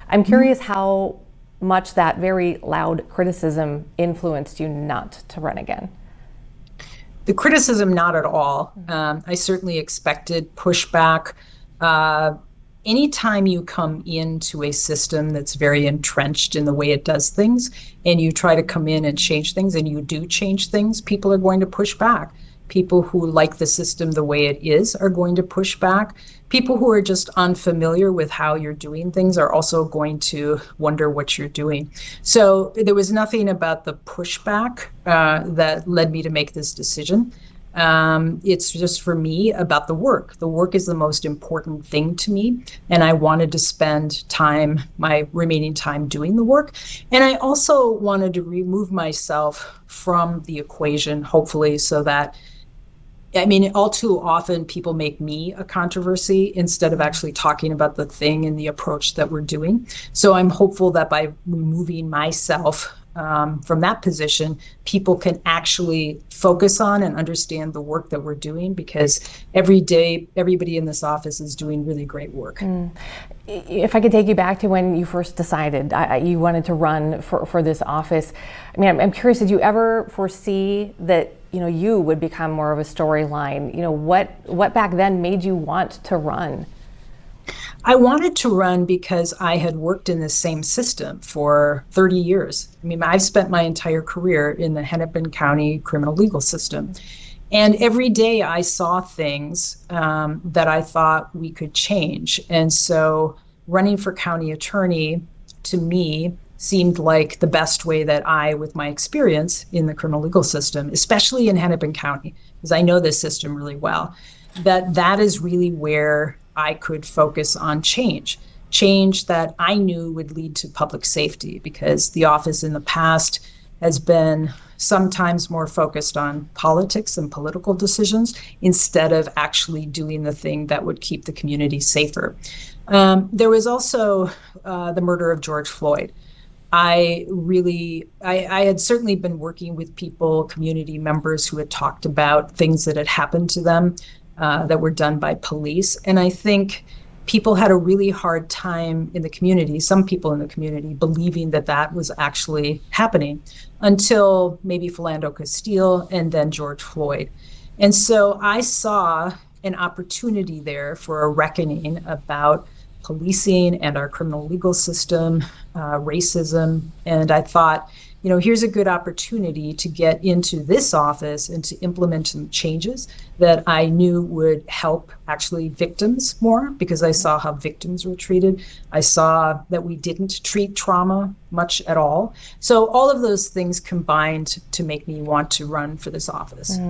I'm curious how much that very loud criticism influenced you not to run again. The criticism, not at all. I certainly expected pushback. Anytime you come into a system that's very entrenched in the way it does things, and you try to come in and change things, and you do change things, people are going to push back. People who like the system the way it is are going to push back. People who are just unfamiliar with how you're doing things are also going to wonder what you're doing. So there was nothing about the pushback that led me to make this decision. It's just for me about the work. The work is the most important thing to me, and I wanted to spend time, my remaining time, doing the work. And I also wanted to remove myself from the equation, hopefully, so that, I mean, all too often people make me a controversy instead of actually talking about the thing and the approach that we're doing. So I'm hopeful that by removing myself from that position, people can actually focus on and understand the work that we're doing, because every day, everybody in this office is doing really great work. If I could take you back to when you first decided you wanted to run for this office, I mean, I'm curious, did you ever foresee that you would become more of a storyline? What back then made you want to run? I wanted to run because I had worked in the same system for 30 years. I mean, I've spent my entire career in the Hennepin County criminal legal system. And every day I saw things that I thought we could change. And so running for county attorney, to me, seemed like the best way that I, with my experience in the criminal legal system, especially in Hennepin County, because I know this system really well, that is really where I could focus on change that I knew would lead to public safety, because the office in the past has been sometimes more focused on politics and political decisions instead of actually doing the thing that would keep the community safer. There was also the murder of George Floyd. I had certainly been working with people, community members who had talked about things that had happened to them that were done by police. And I think people had a really hard time in the community, some people in the community, believing that that was actually happening until maybe Philando Castile and then George Floyd. And so I saw an opportunity there for a reckoning about policing and our criminal legal system, racism. And I thought, here's a good opportunity to get into this office and to implement some changes that I knew would help actually victims more, because I saw how victims were treated. I saw that we didn't treat trauma much at all. So all of those things combined to make me want to run for this office.